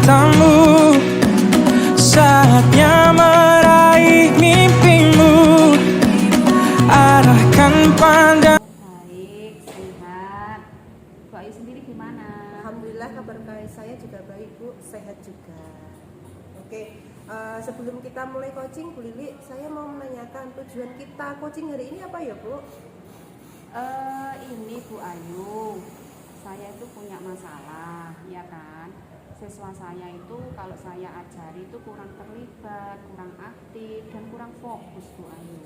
matamu. Saatnya meraih mimpimu, arahkan pandang. Baik, sehat. Bu Ayu sendiri gimana? Alhamdulillah kabar baik, saya juga baik Bu, sehat juga. Oke, sebelum kita mulai coaching Bu Lili, saya mau menanyakan tujuan kita coaching hari ini apa ya Bu? Ini Bu Ayu, saya itu punya masalah, ya kan? Siswa saya itu kalau saya ajari itu kurang terlibat, kurang aktif, dan kurang fokus Bu Ayu.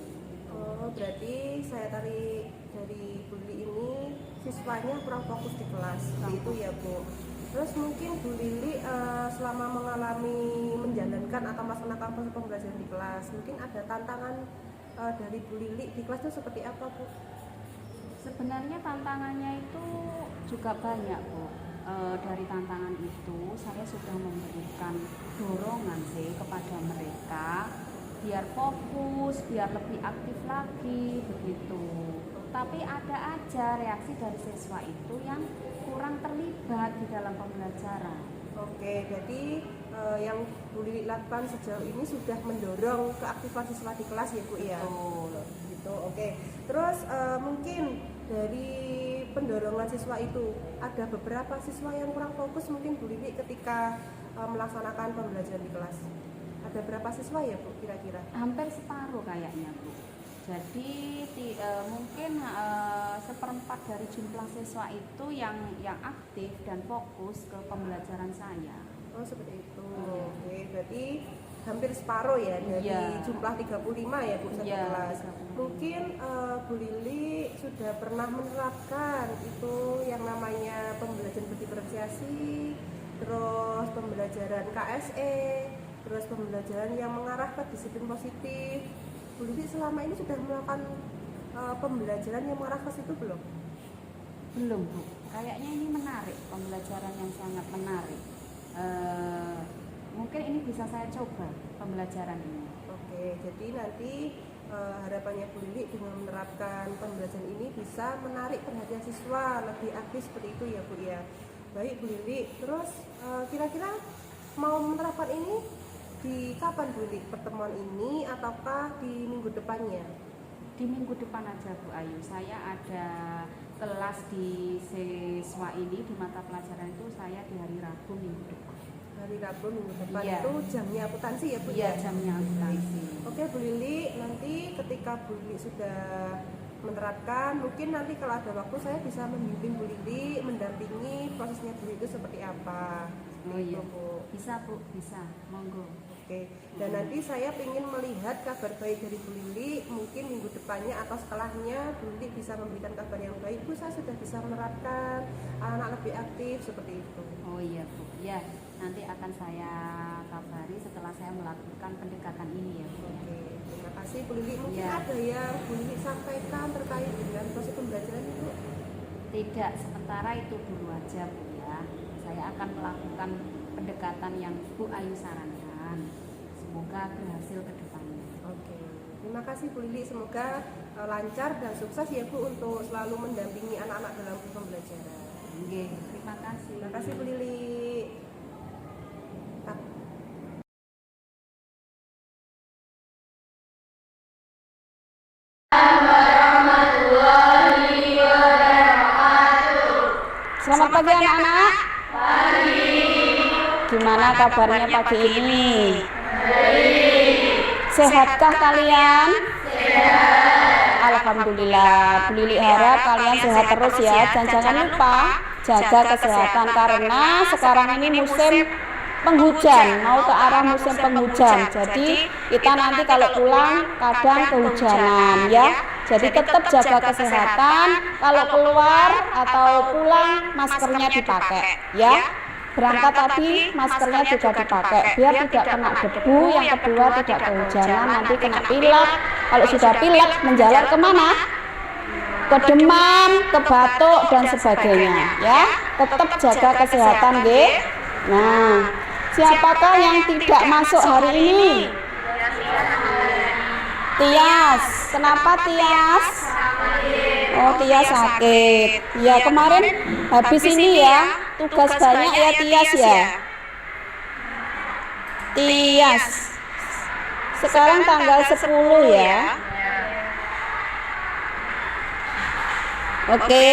Oh, berarti saya tarik dari Bu Lili ini siswanya kurang fokus di kelas, itu ya Bu. Terus mungkin Bu Lili selama mengalami menjalankan atau melaksanakan proses pembelajaran di kelas, mungkin ada tantangan dari Bu Lili di kelas itu seperti apa Bu? Sebenarnya tantangannya itu juga banyak Bu. Dari tantangan itu saya sudah memberikan dorongan sih kepada mereka biar fokus, biar lebih aktif lagi begitu. Tapi ada aja reaksi dari siswa itu yang kurang terlibat di dalam pembelajaran. Oke, jadi yang Bu Lili lakukan sejauh ini sudah mendorong keaktifan siswa di kelas ya Bu ya? Betul. Gitu, oke. Terus mungkin dari pendorongan siswa itu ada beberapa siswa yang kurang fokus mungkin Bu Lili ketika melaksanakan pembelajaran di kelas. Ada berapa siswa ya Bu kira-kira? Hampir separuh kayaknya Bu. Jadi mungkin seperempat dari jumlah siswa itu yang aktif dan fokus ke pembelajaran saya. Oh seperti itu. Oke, berarti hampir separuh ya dari jumlah 35 ya Bu satu kelas. Mungkin Bu Lili sudah pernah menerapkan itu yang namanya pembelajaran berdiferensiasi, terus pembelajaran KSE, terus pembelajaran yang mengarah ke disiplin positif. Bu Lili selama ini sudah melakukan pembelajaran yang mengarah ke situ belum? Belum Bu, kayaknya ini menarik, pembelajaran yang sangat menarik. Mungkin ini bisa saya coba pembelajaran ini. Oke, jadi nanti harapannya Bu Lili dengan menerapkan pembelajaran ini bisa menarik perhatian siswa lebih aktif seperti itu ya Bu ya. Baik Bu Lili, terus kira-kira mau menerapkan ini di kapan Bu Lili? Pertemuan ini ataukah di minggu depannya? Di minggu depan aja Bu Ayu, saya ada kelas di siswa ini di mata pelajaran itu saya di hari Rabu minggu depan. Hari Rabu minggu depan itu jamnya akuntansi ya Bu? Iya, jamnya akuntansi. Oke Bu Lili, nanti ketika Bu Lili sudah menerapkan, mungkin nanti kalau ada waktu saya bisa membimbing Bu Lili, mendampingi prosesnya Bu Lili itu seperti apa. Oh iya Bu, bisa Bu, bisa, monggo. Oke, dan nanti saya ingin melihat kabar baik dari Bu Lili, mungkin minggu depannya atau setelahnya Bu Lili bisa memberikan kabar yang baik, Bu saya sudah bisa menerapkan anak-anak lebih aktif seperti itu. Oh iya Bu, ya nanti akan saya kabari setelah saya melakukan pendekatan ini ya Bu. Oke, terima kasih Bu Lili. Mungkin ada yang Bu Lili sampaikan terkait dengan proses pembelajaran itu? Tidak, sementara itu dulu aja Bu ya. Saya akan melakukan pendekatan yang Bu Ayu sarankan. Semoga berhasil ke depannya. Oke, terima kasih Bu Lili. Semoga lancar dan sukses ya Bu untuk selalu mendampingi anak-anak dalam pembelajaran. Oke, terima kasih. Terima kasih Bu Lili. Selamat pagi anak-anak. Pagi. Gimana kabarnya pagi ini? Baik. Sehatkah kalian? Sehat. Alhamdulillah. Bu Lili harap kalian sehat terus ya. Dan jangan lupa jaga kesehatan karena sekarang ini musim penghujan, mau ke arah musim penghujan. Jadi kita nanti kalau pulang kadang kehujanan ya. Jadi tetap jaga kesehatan, kalau keluar atau pulang maskernya dipakai ya. Berangkat tadi maskernya juga dipakai biar tidak kena debu, yang kedua tidak kehujanan, nanti kena pilek. Kalau sudah pilek menjalar kemana? Ke demam, ke batuk dan sebagainya ya. Tetap jaga kesehatan nggih. Nah, siapakah yang tidak masuk hari ini? Tias. Kenapa Tias? Oh, Tias sakit. Ya, kemarin habis ini ya, tugas banyak ya Tias ya. Tias. Sekarang tanggal 10 ya. Oke.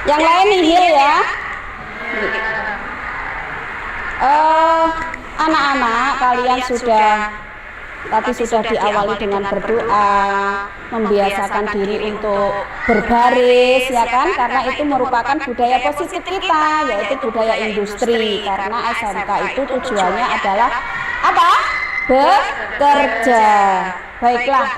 Yang lain nihil ya. Anak-anak, kalian tadi sudah diawali dengan berdoa, membiasakan diri untuk berbaris ya kan, karena itu merupakan budaya positif kita, yaitu budaya industri, karena SMK itu tujuannya adalah apa? Bekerja. Baiklah,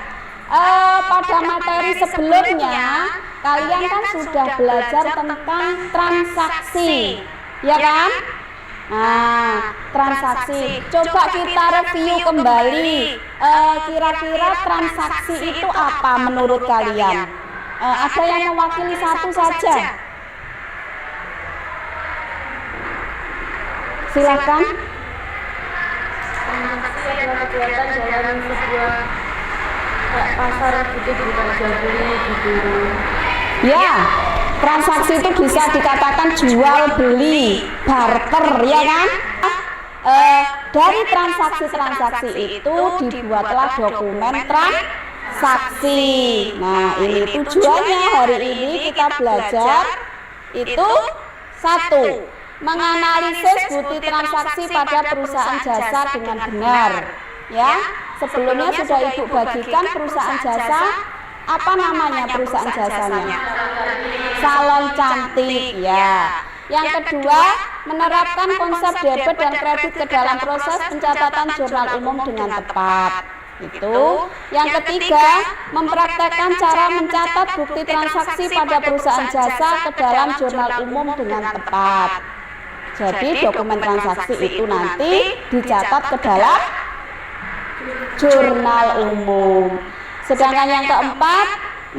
pada materi sebelumnya kalian kan sudah belajar tentang transaksi ya kan. Nah, transaksi. Coba kita review kembali. Kira-kira transaksi itu apa menurut kalian? Ada yang mewakili satu saja. Silakan. Transaksi adalah kegiatan dalam sebuah pasar butik jual beli gitu. Ya. Transaksi itu bisa dikatakan jual beli, barter ya kan? Dari transaksi-transaksi itu dibuatlah dokumen transaksi. Nah, ini tujuannya hari ini kita belajar itu satu, menganalisis bukti transaksi pada perusahaan jasa dengan benar. Ya, sebelumnya sudah Ibu bagikan perusahaan jasa. Apa namanya perusahaan jasanya? Salon cantik ya. Yang kedua, menerapkan konsep debit dan kredit ke dalam proses pencatatan jurnal umum dengan tepat. Itu. Yang ketiga, mempraktekkan cara mencatat bukti transaksi pada perusahaan jasa ke dalam jurnal umum dengan tepat. Jadi dokumen transaksi itu nanti dicatat ke dalam jurnal umum. Sedangkan yang keempat,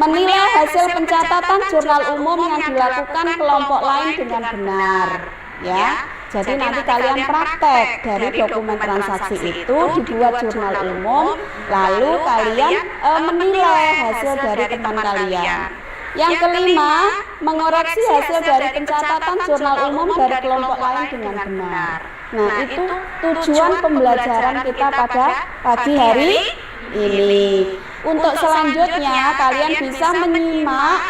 menilai hasil pencatatan jurnal umum yang dilakukan kelompok lain dengan benar. Ya, jadi nanti kalian praktek dari dokumen transaksi itu dibuat jurnal umum, lalu kalian menilai hasil dari teman kalian. Yang kelima, mengoreksi hasil dari pencatatan jurnal umum dari kelompok lain dengan benar. Nah, itu tujuan pembelajaran kita pada pagi hari ini. Untuk selanjutnya kalian bisa menyimak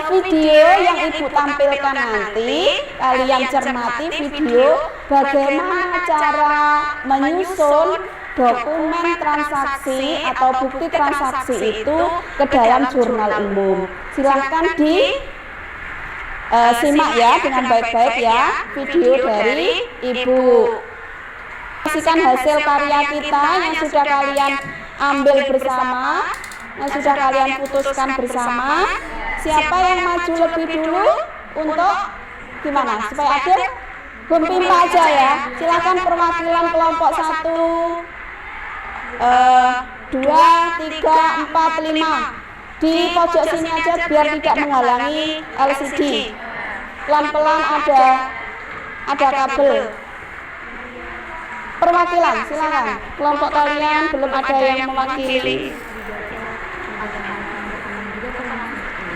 video yang Ibu tampilkan nanti. Kalian cermati video bagaimana cara menyusun dokumen transaksi atau bukti transaksi itu ke dalam jurnal umum. Silahkan simak ya dengan baik-baik ya video dari Ibu. Saksikan hasil karya kita yang sudah kalian ambil bersama, yang sudah kalian putuskan bersama. Siapa yang maju lebih dulu untuk gimana? Supaya adil, Bum Pimpa aja ya. Silakan perwakilan kelompok 1, 2, 3, 4, 5 di pojok sini aja biar tidak menghalangi LCD. Pelan-pelan ada kabel. Perwakilan, silakan. Kelompok kalian belum ada yang mewakili.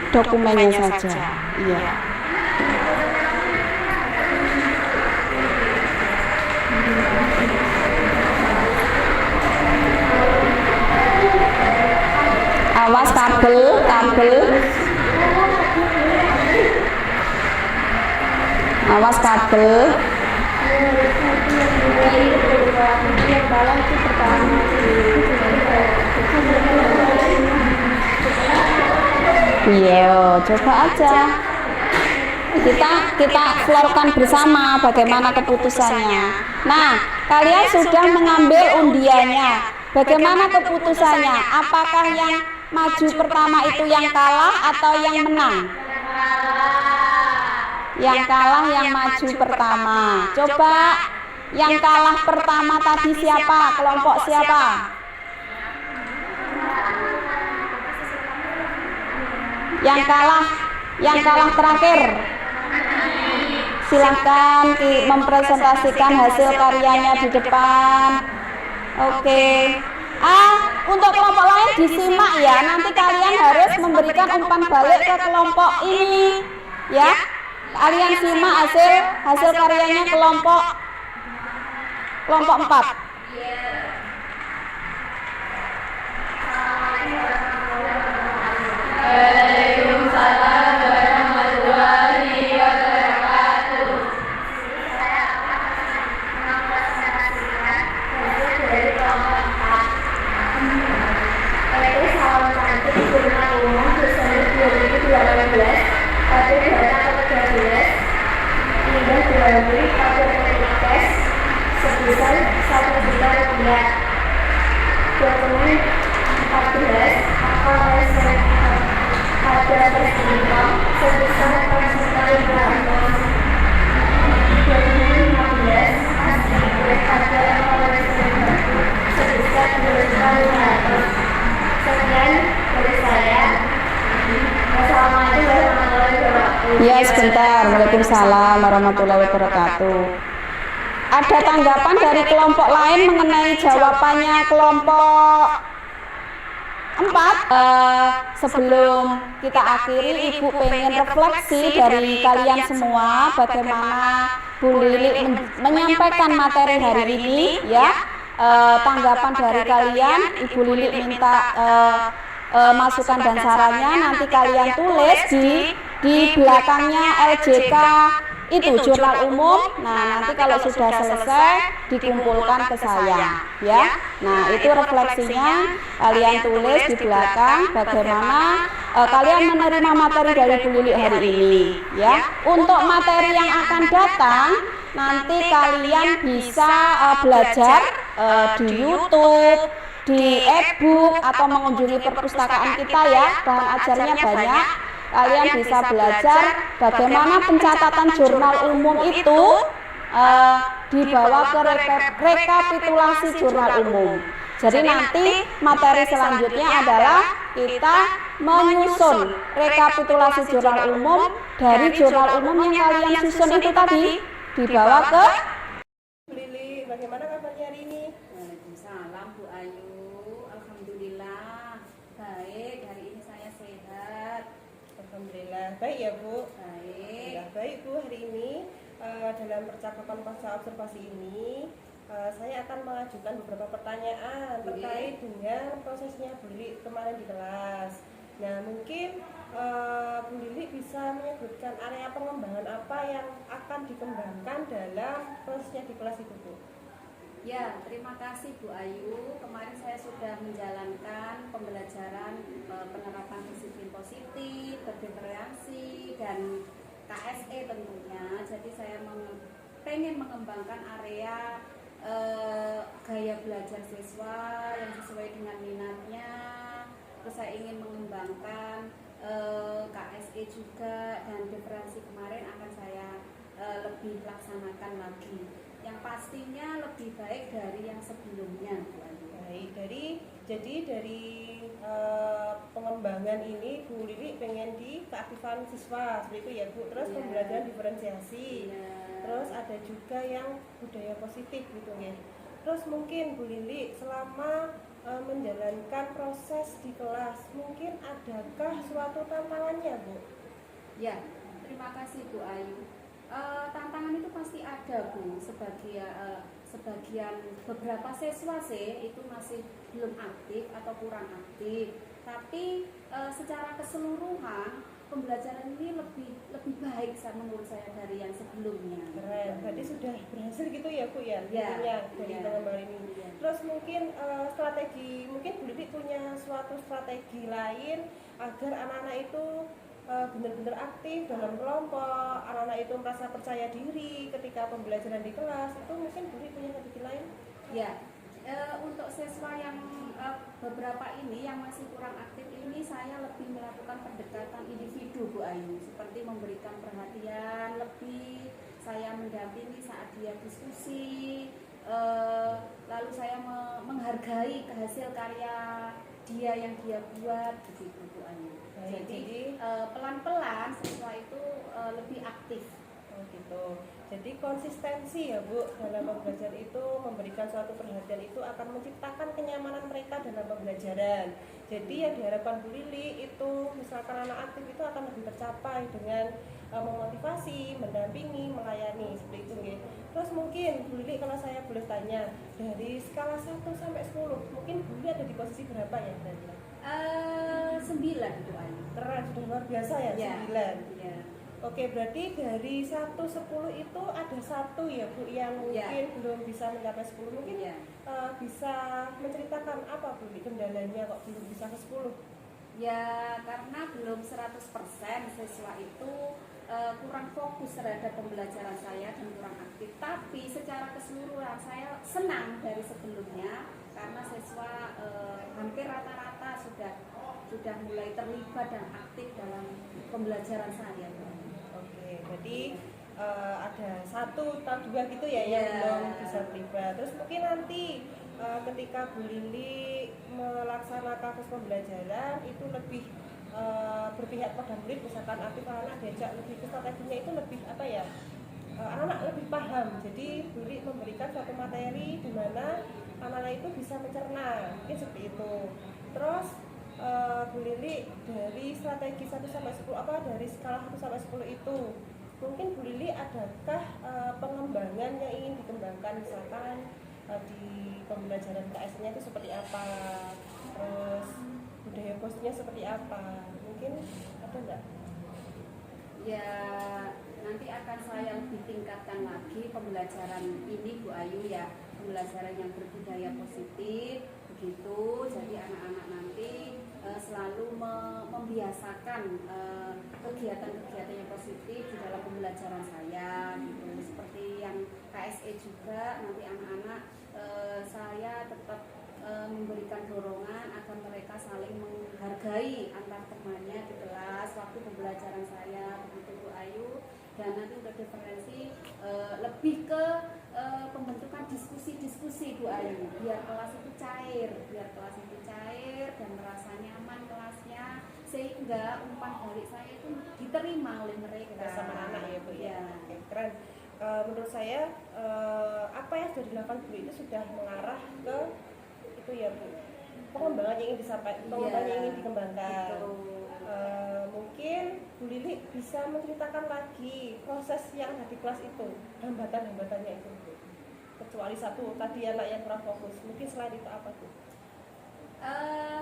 Dokumennya saja. Iya. Awas kabel. Awas kabel. Iya, coba aja. Kita florkan bersama bagaimana keputusannya. Nah, kalian sudah mengambil undiannya. Bagaimana keputusannya? Apakah yang maju pertama itu yang kalah atau yang menang? Yang kalah yang maju pertama. Coba yang kalah pertama tadi siapa? Kelompok siapa? Yang kalah terakhir. Silahkan mempresentasikan hasil karyanya di depan. Oke. Untuk kelompok lain disimak ya. Nanti kalian harus memberikan umpan balik ke kelompok ini, ya. Kalian simak hasil karyanya kelompok Kelompok 4. Sebesar 1 juta rupiah. Dokumen 14 akal harga tertinggal sebesar 4 juta rupiah. Dokumen 15 asli harga sebesar 2 juta rupiah. Sekian dari saya. Wassalamualaikum warahmatullahi wabarakatuh. Ya, sebentar. Waalaikumsalam warahmatullahi wabarakatuh. Ada tanggapan dari kelompok lain mengenai jawabannya kelompok 4? Sebelum kita akhiri, Ibu pengen refleksi dari kalian semua bagaimana Bu Lili menyampaikan materi hari ini, ya. Tanggapan dari kalian, Ibu Lili minta masukan dan sarannya nanti kalian tulis di belakangnya LJK itu jurnal umum. Nah, nanti kalau sudah selesai dikumpulkan ke saya, ya. Nah, itu refleksinya kalian tulis di belakang bagaimana kalian menerima materi dari Bu Lili hari ini, ya. Untuk materi yang akan datang nanti kalian bisa belajar di YouTube, di e-book atau mengunjungi perpustakaan kita, ya. Bahan ajarnya banyak. Kalian bisa belajar bagaimana pencatatan jurnal umum itu dibawa ke rekapitulasi jurnal umum. Jadi nanti materi selanjutnya adalah kita menyusun rekapitulasi jurnal umum dari jurnal umum yang kalian susun itu tadi dibawa ke Lili, bagaimana kabarnya hari ini? Waalaikumsalam Bu Ayu. Alhamdulillah baik, hari ini saya sehat. Alhamdulillah baik ya Bu. Baik. Baik Bu, hari ini dalam percakapan pasca observasi ini saya akan mengajukan beberapa pertanyaan terkait dengan prosesnya Bu Lili kemarin di kelas. Nah, mungkin Bu Lili bisa menyebutkan area pengembangan apa yang akan dikembangkan dalam prosesnya di kelas itu Bu. Ya, terima kasih Bu Ayu. Kemarin saya sudah menjalankan pembelajaran penerapan disiplin positif, berinteraksi, dan KSE tentunya. Jadi saya pengen mengembangkan area gaya belajar siswa yang sesuai dengan minatnya. Terus saya ingin mengembangkan KSE juga, dan diferensi kemarin akan saya lebih laksanakan lagi. Yang pastinya lebih baik dari yang sebelumnya, Bu Ayu. Baik, jadi dari pengembangan ini Bu Lili pengen di keaktifan siswa seperti itu ya Bu. Terus pembelajaran diferensiasi. Terus ada juga yang budaya positif gitu ya. Terus mungkin Bu Lili selama menjalankan proses di kelas, mungkin adakah suatu tantangannya Bu? Ya, terima kasih Bu Ayu. Tantangan itu pasti ada Bu. Sebagian beberapa siswa sih itu masih belum aktif atau kurang aktif. Tapi secara keseluruhan pembelajaran ini lebih baik menurut saya dari yang sebelumnya. Keren, berarti sudah berhasil gitu ya Bu ya, dari pengembangan ini. Terus mungkin mungkin Bu Lili punya suatu strategi lain agar anak-anak itu benar-benar aktif dalam kelompok, anak-anak itu merasa percaya diri ketika pembelajaran di kelas. Itu mungkin Bu Lili punya strategi lain? Ya, untuk siswa yang beberapa ini yang masih kurang aktif ini, saya lebih melakukan pendekatan individu Bu Ayu, seperti memberikan perhatian lebih, saya mendampingi saat dia diskusi, lalu saya menghargai hasil karya dia yang dia buat, begitu Bu Ayu. Jadi pelan-pelan siswa itu lebih aktif. Oh gitu. Jadi konsistensi ya Bu dalam pembelajaran itu, memberikan suatu perhatian itu akan menciptakan kenyamanan mereka dalam pembelajaran. Jadi yang diharapkan Bu Lili itu misalkan anak aktif itu akan lebih tercapai dengan memotivasi, mendampingi, melayani seperti itu nggih. Terus mungkin Bu Lili kalau saya boleh tanya dari skala 1 sampai 10 mungkin Bu Lili ada di posisi berapa ya kira-kira? 9 Bu Ayu. Keren, sudah luar biasa ya, Ya. 9. Ya. Oke, berarti dari 1-10 itu ada satu ya Bu yang mungkin belum bisa mencapai 10. Mungkin bisa menceritakan apa Bu kendalanya kok belum bisa ke 10? Ya karena belum 100% siswa itu kurang fokus terhadap pembelajaran saya dan kurang aktif. Tapi secara keseluruhan saya senang dari sebelumnya karena siswa hampir rata-rata sudah mulai terlibat dan aktif dalam pembelajaran saya. Oke, berarti ada 1 atau 2 gitu ya yang belum bisa terlibat. Terus mungkin nanti ketika Bu Lili melaksanakan proses pembelajaran itu lebih berpihak pada murid, misalkan aktif anak diajak lebih ke strateginya itu lebih apa ya, anak-anak lebih paham. Jadi Bu Lili memberikan suatu materi di mana anak-anak itu bisa mencerna, mungkin seperti itu. Terus Bu Lili dari strategi 1 sampai 10 apa dari skala 1 sampai 10 itu mungkin Bu Lili adakah pengembangan yang ingin dikembangkan, misalkan di pembelajaran KS-nya itu seperti apa, terus budaya posnya seperti apa, mungkin ada enggak? Ya nanti akan saya lebih tingkatkan lagi pembelajaran ini Bu Ayu ya, pembelajaran yang berbudaya positif begitu. Jadi anak-anak nanti selalu membiasakan kegiatan-kegiatan yang positif di dalam pembelajaran saya gitu. Seperti yang KSE juga nanti anak-anak saya tetap memberikan dorongan agar mereka saling menghargai antar temannya di kelas waktu pembelajaran saya begitu Bu Ayu. Dan nanti untuk diferensi lebih ke pembentukan diskusi-diskusi Bu Ayu biar kelas itu cair, dan merasa nyaman kelasnya sehingga umpan balik saya itu diterima oleh mereka Sama anak ya Bu ya. Ya. Oke, keren. Menurut saya apa yang sudah dilakukan Bu itu sudah mengarah ke itu ya Bu, pengembangan yang ingin disampaikan, pengembangan yang ingin dikembangkan. Mungkin Bu Lili bisa menceritakan lagi proses yang ada di kelas itu, hambatan-hambatannya itu Bu. Kecuali 1 tadi anak yang kurang fokus, mungkin selain itu apa tuh?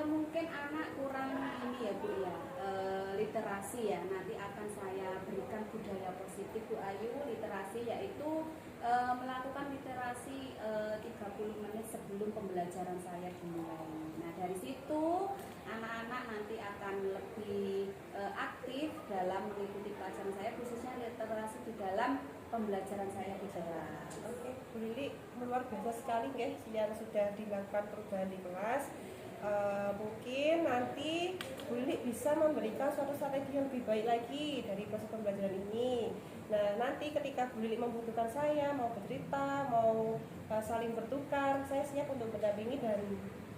Mungkin anak kurang ini ya Bu ya, literasi ya. Nanti akan saya berikan budaya positif Bu Ayu, literasi yaitu melakukan literasi 30 menit sebelum pembelajaran saya dimulai. Nah dari situ anak-anak nanti akan lebih aktif dalam mengikuti pelajaran saya, khususnya literasi di dalam pembelajaran saya di kelas. Oke, Bu Lili luar biasa sekali guys yang sudah dilakukan perubahan di kelas. Mungkin nanti Bu Lili bisa memberikan suatu strategi yang lebih baik lagi dari proses pembelajaran ini. Nah nanti ketika Bu Lili membutuhkan saya, mau bercerita, mau saling bertukar, saya siap untuk mendampingi dan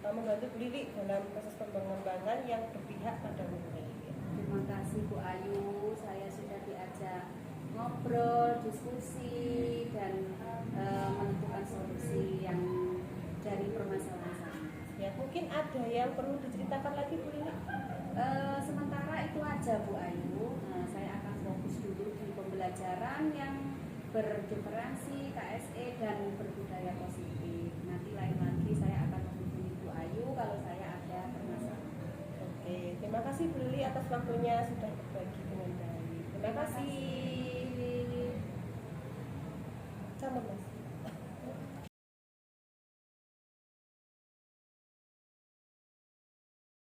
membantu Bu Lili dalam proses pengembangan yang berpihak pada murid. Terima kasih Bu Ayu, saya sudah diajak ngobrol, diskusi, dan menentukan solusi yang dari permasalahan saya. Ya, mungkin ada yang perlu diceritakan lagi Bu Lili? Sementara itu aja Bu Ayu. Saya akan fokus dulu di pembelajaran yang berdiferensi, KSE, dan berbudaya positif. Nanti lain lagi saya akan menghubungi Bu Ayu kalau saya ada permasalahan. Oke, terima kasih Bu Lili atas waktunya sudah berbagi dengan kami. Terima kasih. Sama Mas.